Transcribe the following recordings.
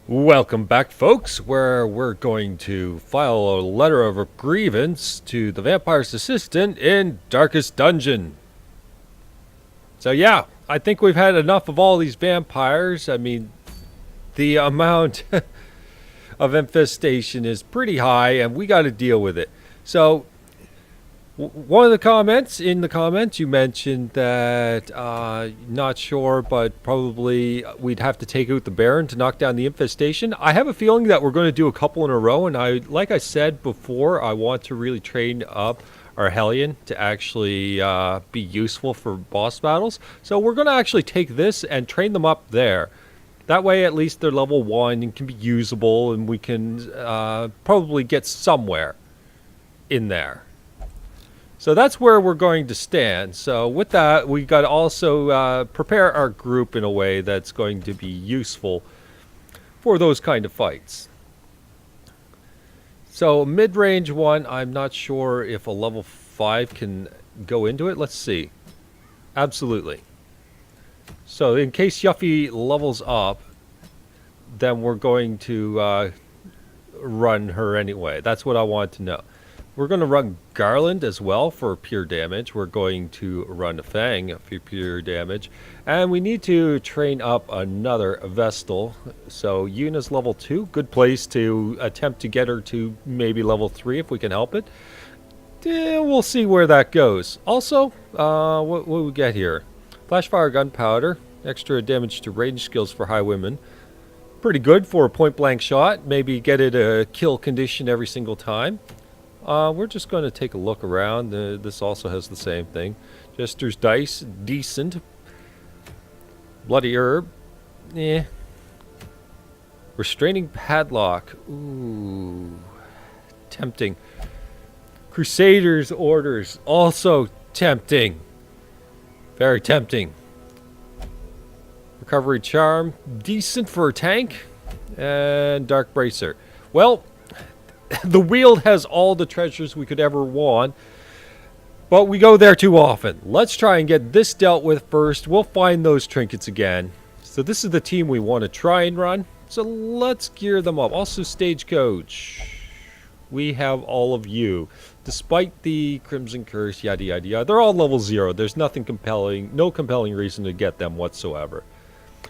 Welcome back, folks, where we're going to file a letter of grievance to the vampire's assistant in Darkest Dungeon. So yeah, I think we've had enough of all these vampires. I mean, the amount of infestation is pretty high, and we got to deal with it. So one of the comments, you mentioned that not sure, but probably we'd have to take out the Baron to knock down the infestation. I have a feeling that we're going to do a couple in a row, and like I said before, I want to really train up our Hellion to actually be useful for boss battles. So we're going to actually take this and train them up there. That way, at least they're level 1 and can be usable, and we can probably get somewhere in there. So that's where we're going to stand. So with that, we got to also prepare our group in a way that's going to be useful for those kind of fights. So mid-range one, I'm not sure if a level 5 can go into it. Let's see. Absolutely. So in case Yuffie levels up, then we're going to run her anyway. That's what I want to know. We're going to run Garland as well for pure damage. We're going to run Fang for pure damage. And we need to train up another Vestal. So Yuna's level 2. Good place to attempt to get her to maybe level 3 if we can help it. We'll see where that goes. Also, what will we get here? Flashfire Gunpowder. Extra damage to range skills for high women. Pretty good for a point blank shot. Maybe get it a kill condition every single time. We're just going to take a look around. This also has the same thing. Jester's Dice, decent. Bloody Herb, eh. Restraining Padlock, ooh, tempting. Crusader's Orders, also tempting. Very tempting. Recovery Charm, decent for a tank. And Dark Bracer. Well, the Weald has all the treasures we could ever want, but we go there too often. Let's try and get this dealt with first. We'll find those trinkets again. So this is the team we want to try and run. So let's gear them up. Also, Stagecoach. We have all of you. Despite the Crimson Curse, yada yada yada, they're all level 0. There's nothing compelling, no compelling reason to get them whatsoever.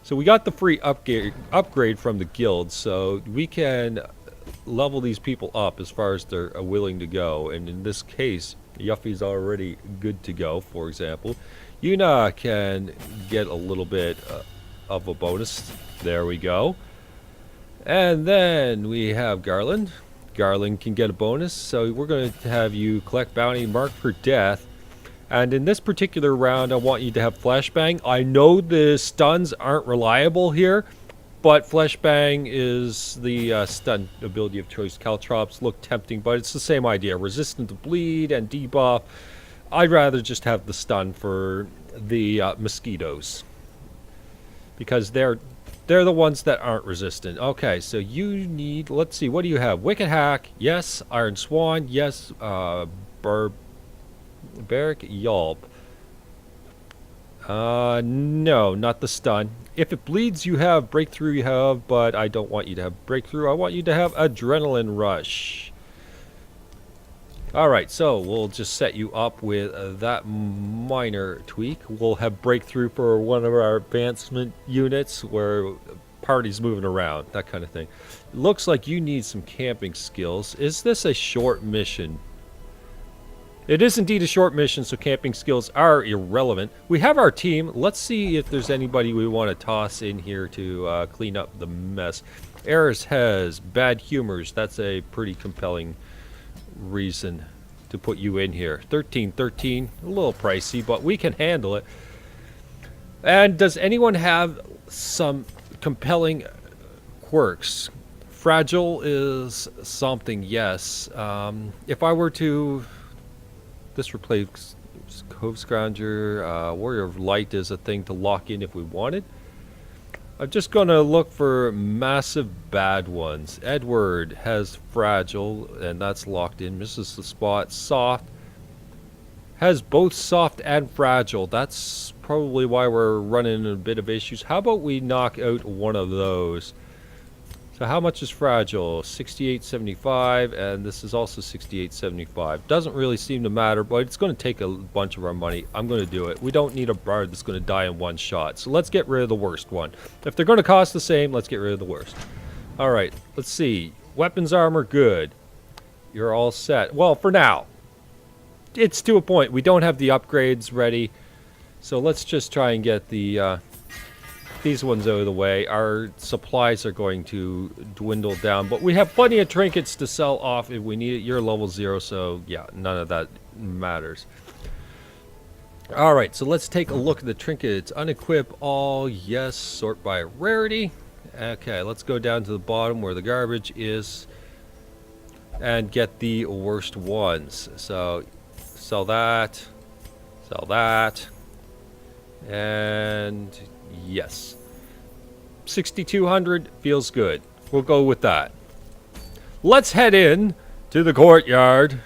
So we got the free upgrade from the guild, so we can level these people up as far as they're willing to go. And in this case, Yuffie's already good to go, for example. Yuna can get a little bit of a bonus. There we go. And then we have Garland. Garland can get a bonus, so we're going to have you collect bounty marked for death. And in this particular round, I want you to have Flashbang. I know the stuns aren't reliable here, but Flashbang is the stun ability of choice. Caltrops look tempting, but it's the same idea. Resistant to bleed and debuff. I'd rather just have the stun for the mosquitoes, because they're the ones that aren't resistant. Okay, so you need, let's see, what do you have? Wicked Hack, yes. Iron Swan, yes. Barbaric Yelp. No, not the stun. If it bleeds, you have breakthrough, you have, but I don't want you to have breakthrough. I want you to have adrenaline rush. Alright, so we'll just set you up with that minor tweak. We'll have breakthrough for one of our advancement units where party's moving around, that kind of thing. It looks like you need some camping skills. Is this a short mission? It is indeed a short mission, so camping skills are irrelevant. We have our team. Let's see if there's anybody we want to toss in here to clean up the mess. Eris has bad humors. That's a pretty compelling reason to put you in here. 13, a little pricey, but we can handle it. And does anyone have some compelling quirks? Fragile is something, yes. If I were to... This replaces Cove Scrounger. Warrior of Light is a thing to lock in if we wanted. I'm just going to look for massive bad ones. Edward has Fragile, and that's locked in. Misses the spot. Soft has both Soft and Fragile. That's probably why we're running into a bit of issues. How about we knock out one of those? So how much is fragile? 68.75, and this is also 68.75. Doesn't really seem to matter, but it's going to take a bunch of our money. I'm going to do it. We don't need a bard that's going to die in one shot. So let's get rid of the worst one. If they're going to cost the same, let's get rid of the worst. All right, let's see. Weapons armor, good. You're all set. Well, for now. It's to a point. We don't have the upgrades ready. So let's just try and get the these ones out of the way. Our supplies are going to dwindle down, but we have plenty of trinkets to sell off if we need it. You're level 0, so yeah, none of that matters. Alright, so let's take a look at the trinkets. Unequip all, yes. Sort by rarity. Okay, let's go down to the bottom where the garbage is and get the worst ones. So sell that, and yes, 6,200 feels good. We'll go with that. Let's head in to the courtyard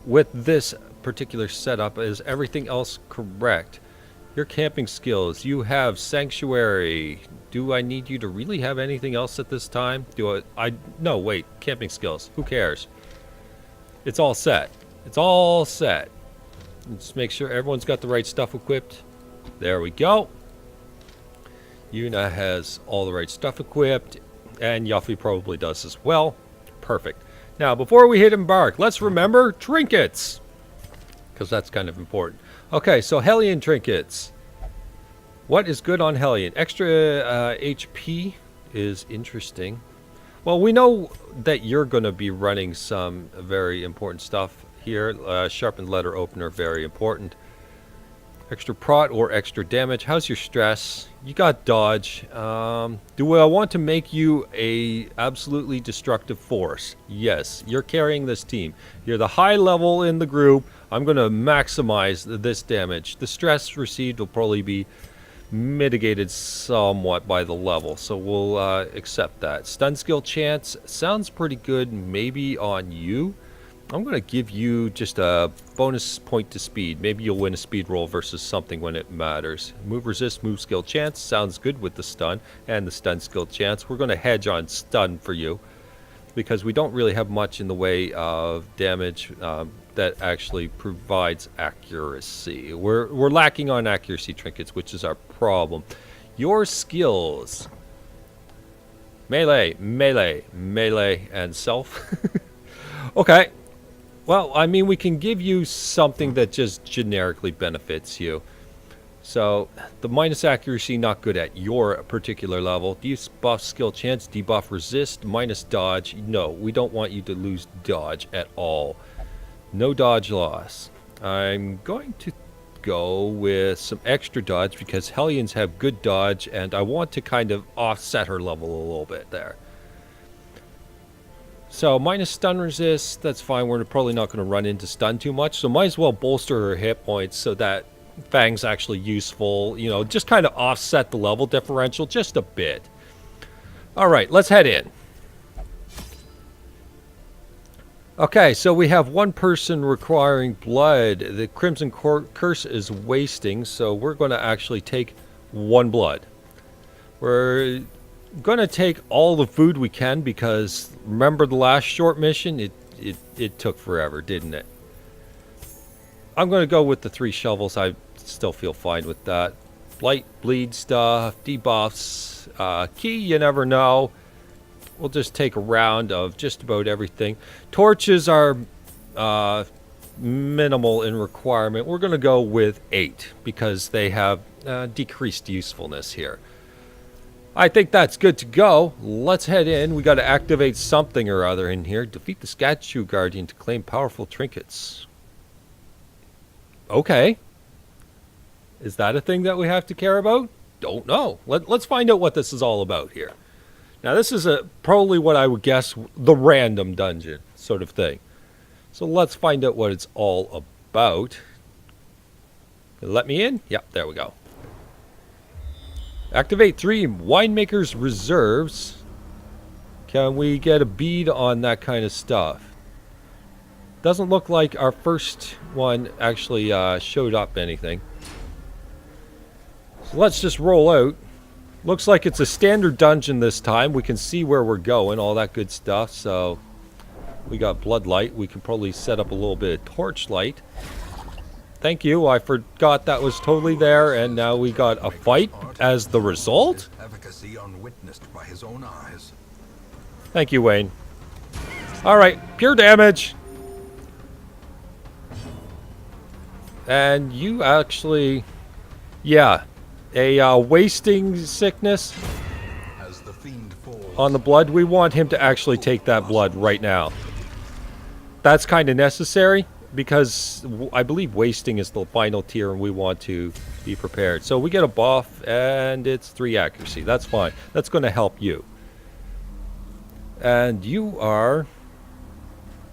with this particular setup. Is everything else correct? Your camping skills. You have sanctuary. Do I need you to really have anything else at this time? No, wait. Camping skills. Who cares? It's all set. It's all set. Let's make sure everyone's got the right stuff equipped. There we go. Yuna has all the right stuff equipped, and Yuffie probably does as well. Perfect. Now, before we hit embark, let's remember trinkets, because that's kind of important. Okay, so Hellion trinkets. What is good on Hellion? Extra HP is interesting. Well, we know that you're going to be running some very important stuff here. Sharpened letter opener, very important. Extra prot or extra damage. How's your stress? You got dodge. Do I want to make you a absolutely destructive force? Yes, you're carrying this team. You're the high level in the group. I'm going to maximize this damage. The stress received will probably be mitigated somewhat by the level, so we'll accept that. Stun skill chance sounds pretty good maybe on you. I'm going to give you just a bonus point to speed. Maybe you'll win a speed roll versus something when it matters. Move resist, move skill chance. Sounds good with the stun and the stun skill chance. We're going to hedge on stun for you because we don't really have much in the way of damage that actually provides accuracy. We're lacking on accuracy trinkets, which is our problem. Your skills. Melee, melee, melee, and self. Okay. Well, I mean, we can give you something that just generically benefits you. So, the minus accuracy, not good at your particular level. Debuff skill chance, debuff resist, minus dodge. No, we don't want you to lose dodge at all. No dodge loss. I'm going to go with some extra dodge because Hellions have good dodge, and I want to kind of offset her level a little bit there. So, minus stun resist, that's fine. We're probably not going to run into stun too much. So, might as well bolster her hit points so that Fang's actually useful. You know, just kind of offset the level differential just a bit. Alright, let's head in. Okay, so we have one person requiring blood. The Crimson Curse is wasting, so we're going to actually take one blood. We're going to take all the food we can because remember the last short mission? It took forever, didn't it? I'm going to go with the 3 shovels. I still feel fine with that. Blight, bleed stuff, debuffs, key, you never know. We'll just take a round of just about everything. Torches are minimal in requirement. We're going to go with 8 because they have decreased usefulness here. I think that's good to go. Let's head in. We got to activate something or other in here. Defeat the Statue Guardian to claim powerful trinkets. Okay. Is that a thing that we have to care about? Don't know. Let's find out what this is all about here. Now, this is probably what I would guess the random dungeon sort of thing. So let's find out what it's all about. Let me in? Yep, there we go. Activate 3 Winemaker's Reserves. Can we get a bead on that kind of stuff? Doesn't look like our first one actually showed up anything. So let's just roll out. Looks like it's a standard dungeon this time. We can see where we're going, all that good stuff. So we got bloodlight. We can probably set up a little bit of torchlight. Thank you. I forgot that was totally there, and now we got a fight as the result. Thank you, Wayne. All right, pure damage. And you actually, yeah, a wasting sickness on the blood. We want him to actually take that blood right now. That's kind of necessary. Because I believe wasting is the final tier and we want to be prepared. So we get a buff and it's 3 accuracy. That's fine. That's going to help you. And you are...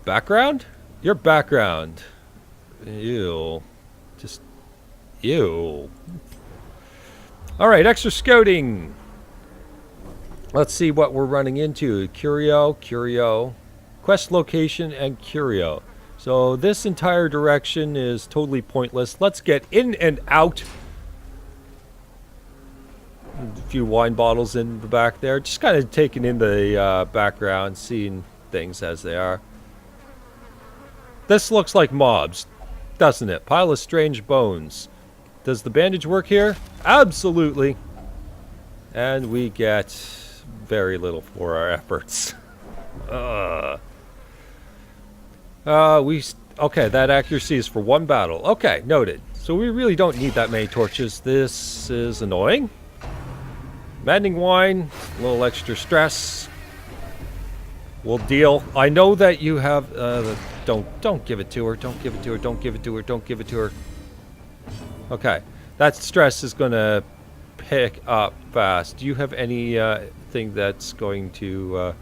background? Your background. Ew. Just... ew. Alright, extra scouting. Let's see what we're running into. Curio. Quest location and Curio. So this entire direction is totally pointless. Let's get in and out. A few wine bottles in the back there. Just kind of taking in the background, seeing things as they are. This looks like mobs, doesn't it? Pile of strange bones. Does the bandage work here? Absolutely. And we get very little for our efforts. Okay, that accuracy is for 1 battle. Okay, noted. So we really don't need that many torches. This is annoying. Maddening wine, a little extra stress. We'll deal. I know that you have. Don't give it to her. Don't give it to her. Don't give it to her. Don't give it to her. Okay, that stress is gonna pick up fast. Do you have any thing that's going to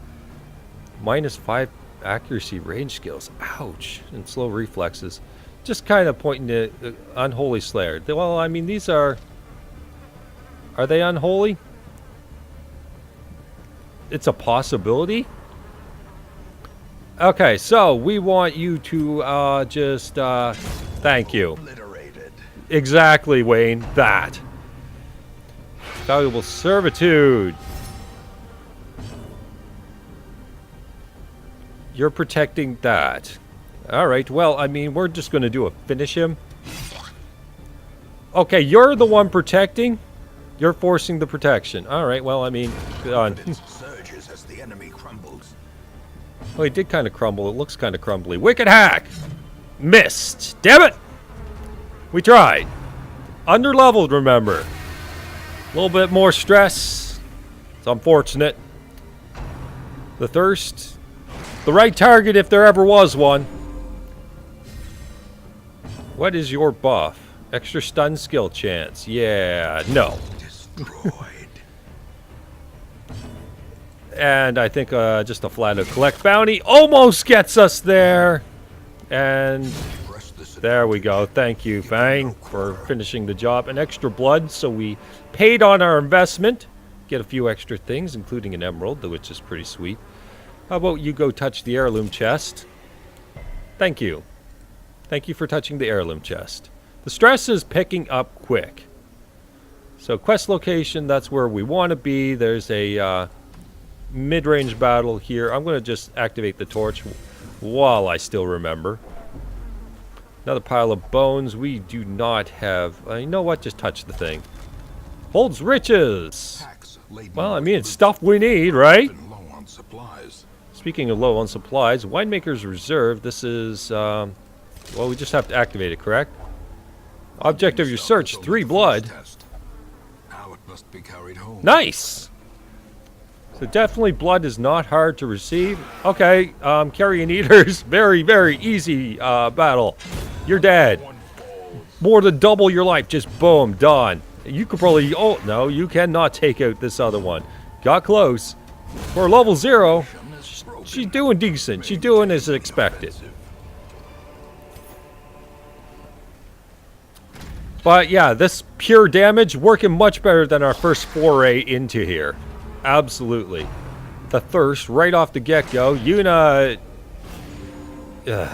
-5? Accuracy range skills. Ouch. And slow reflexes. Just kind of pointing to Unholy Slayer. Well, I mean, these are they unholy? It's a possibility. Okay, so we want you to just thank you. Exactly, Wayne. That. Valuable servitude. You're protecting that. Alright, well, I mean, we're just going to do a finish him. Okay, you're the one protecting. You're forcing the protection. Alright, well, I mean, good on. Oh, he did kind of crumble. It looks kind of crumbly. Wicked hack! Missed! Damn it! We tried. Underleveled, remember. A little bit more stress. It's unfortunate. The thirst... the right target if there ever was one. What is your buff? Extra stun skill chance. Yeah, no. Destroyed. And I think just a flat out collect bounty almost gets us there. And there we go. Thank you, Fang, for finishing the job. An extra blood, so we paid on our investment. Get a few extra things, including an emerald, which is pretty sweet. How about you go touch the heirloom chest? Thank you. Thank you for touching the heirloom chest. The stress is picking up quick. So quest location, that's where we want to be. There's a mid-range battle here. I'm going to just activate the torch while I still remember. Another pile of bones. We do not have... you know what? Just touch the thing. Holds riches. Well, I mean, it's stuff we need, right? Speaking of low on supplies, Winemaker's Reserve. This is, well, we just have to activate it, correct? Object of your search, 3 blood. Nice! So definitely blood is not hard to receive. Okay, carrion eaters, very, very easy battle. You're dead. More than double your life, just boom, done. You could probably, oh, no, you cannot take out this other one. Got close. For level 0, she's doing decent. She's doing as expected. But yeah, this pure damage working much better than our first foray into here. Absolutely. The thirst right off the get-go. Yuna... it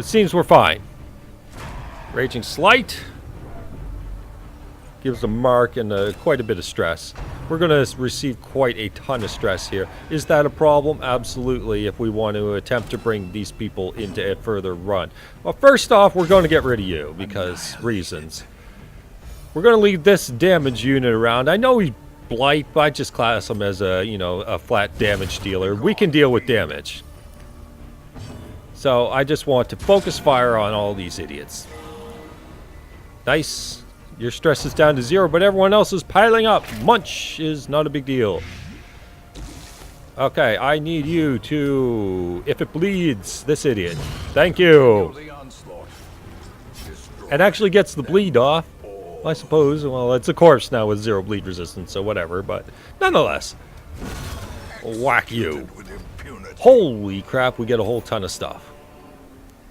seems we're fine. Raging Slight. Gives a mark and quite a bit of stress. We're going to receive quite a ton of stress here. Is that a problem? Absolutely, if we want to attempt to bring these people into a further run. Well, first off, we're going to get rid of you because reasons. We're going to leave this damage unit around. I know he's blight, but I just class him as a, a flat damage dealer. We can deal with damage. So I just want to focus fire on all these idiots. Nice. Your stress is down to 0, but everyone else is piling up. Munch is not a big deal. Okay, I need you to... If it bleeds, this idiot. Thank you. It actually gets the bleed off, I suppose. Well, it's a corpse now with 0 bleed resistance, so whatever. But nonetheless, whack you. Holy crap, we get a whole ton of stuff.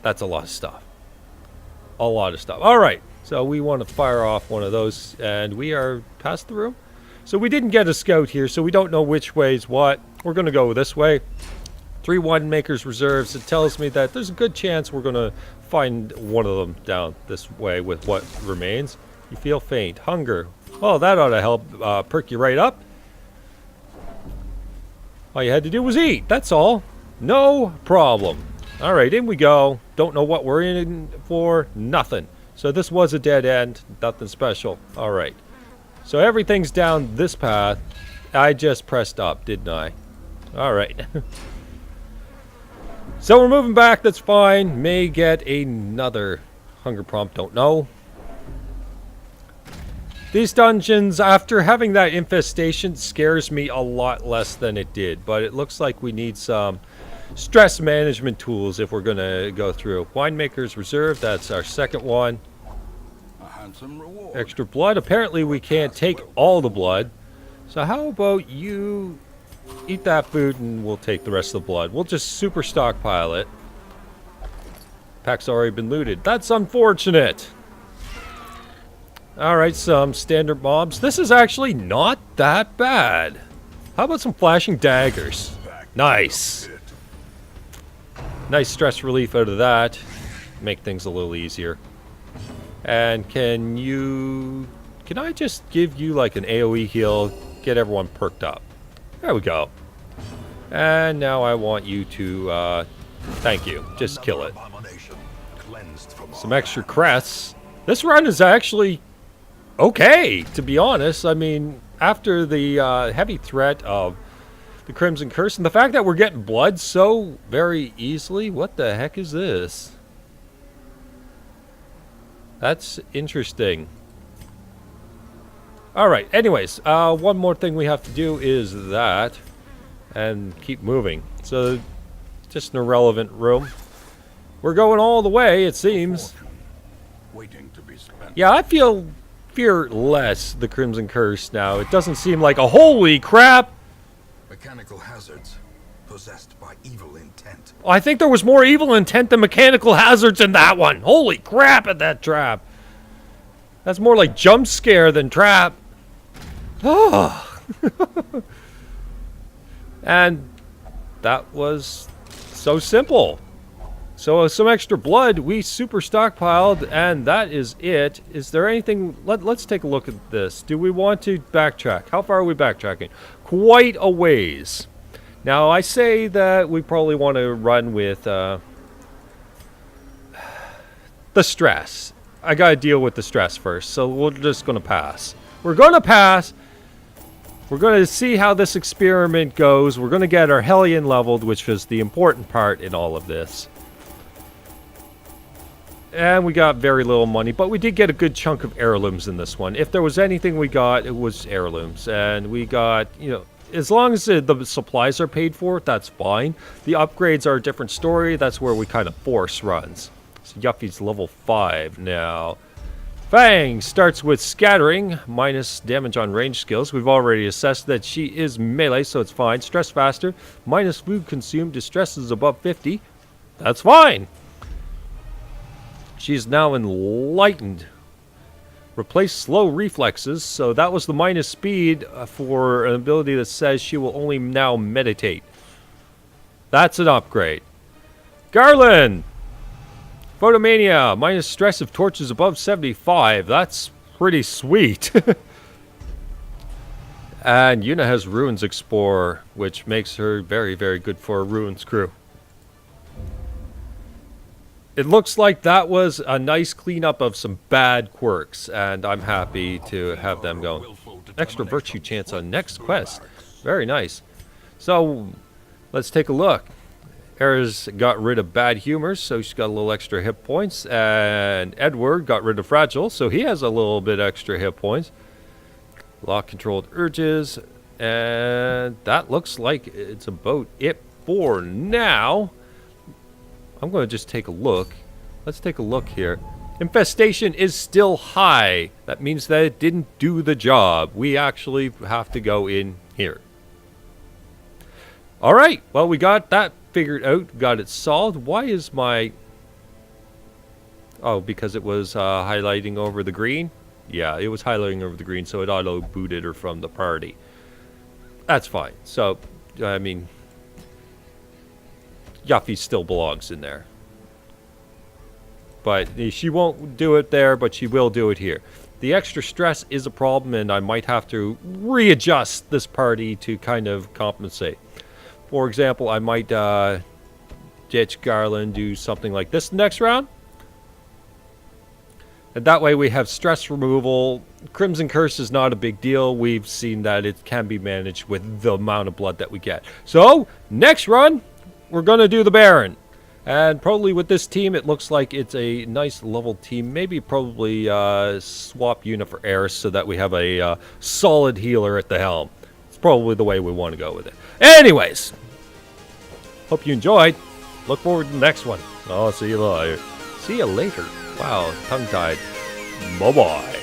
That's a lot of stuff. A lot of stuff. All right. So we want to fire off one of those, and we are past the room. So we didn't get a scout here, so we don't know which way's what. We're going to go this way. 3 winemakers reserves. It tells me that there's a good chance we're going to find one of them down this way with what remains. You feel faint. Hunger. Well, that ought to help perk you right up. All you had to do was eat. That's all. No problem. All right, in we go. Don't know what we're in for. Nothing. So this was a dead end, nothing special. All right. So everything's down this path. I just pressed up, didn't I? All right. So we're moving back, that's fine. May get another hunger prompt, don't know. These dungeons, after having that infestation, scares me a lot less than it did. But it looks like we need some stress management tools if we're going to go through. Winemaker's Reserve, that's our second one. Extra blood. Apparently we can't take all the blood. So how about you eat that food and we'll take the rest of the blood. We'll just super stockpile it. Pack's already been looted. That's unfortunate. Alright, some standard mobs. This is actually not that bad. How about some flashing daggers? Nice. Nice stress relief out of that. Make things a little easier. And can I just give you like an AoE heal? Get everyone perked up. There we go. And now I want you to, thank you. Just kill it. Some extra crests. This run is actually okay, to be honest. I mean, after the heavy threat of the Crimson Curse, and the fact that we're getting blood so very easily, what the heck is this? That's interesting. Alright, anyways, one more thing we have to do is that, and keep moving. So, just an irrelevant room. We're going all the way, it seems. Yeah, I fear less the Crimson Curse now. It doesn't seem like a holy crap! Mechanical hazards possessed by evil intent. I think there was more evil intent than mechanical hazards in that one. Holy crap at that trap. That's more like jump scare than trap. Oh. And that was so simple. So some extra blood we super stockpiled, and that is it. Is there anything? Let's take a look at this. Do we want to backtrack? How far are we backtracking? Quite a ways. Now I say that we probably want to run with the stress. I gotta deal with the stress first, so we're just gonna pass. We're gonna pass. We're gonna see how this experiment goes. We're gonna get our Hellion leveled, which was the important part in all of this. And we got very little money, but we did get a good chunk of heirlooms in this one. If there was anything we got, it was heirlooms. And we got, as long as the supplies are paid for, that's fine. The upgrades are a different story. That's where we kind of force runs. So Yuffie's level 5 now. Fang starts with scattering, minus damage on range skills. We've already assessed that she is melee, so it's fine. Stress faster, minus food consumed. Distress is above 50. That's fine. She's now enlightened. Replace slow reflexes, so that was the minus speed for an ability that says she will only now meditate. That's an upgrade. Garland! Photomania, minus stress if torches above 75. That's pretty sweet. And Yuna has Ruins Explorer, which makes her very, very good for a Ruins crew. It looks like that was a nice cleanup of some bad quirks, and I'm happy to have them go. Extra virtue chance on next quest. Very nice. So, let's take a look. Era's got rid of bad humors, so she's got a little extra hit points. And Edward got rid of fragile, so he has a little bit extra hit points. Lock-controlled urges, and that looks like it's about it for now. I'm going to just take a look. Let's take a look here. Infestation is still high. That means that it didn't do the job. We actually have to go in here. Alright, well, we got that figured out. Got it solved. Why is my... Oh, because it was highlighting over the green? Yeah, it was highlighting over the green, so it auto-booted her from the party. That's fine. So, I mean, Yuffie still belongs in there. But she won't do it there, but she will do it here. The extra stress is a problem, and I might have to readjust this party to kind of compensate. For example, I might ditch Garland, do something like this next round. And that way we have stress removal. Crimson Curse is not a big deal. We've seen that it can be managed with the amount of blood that we get. So, next run, we're going to do the Baron. And probably with this team, it looks like it's a nice level team. Maybe probably swap Yuna for Eris so that we have a solid healer at the helm. It's probably the way we want to go with it. Anyways, hope you enjoyed. Look forward to the next one. I'll see you later. See you later. Wow, tongue-tied. Bye-bye.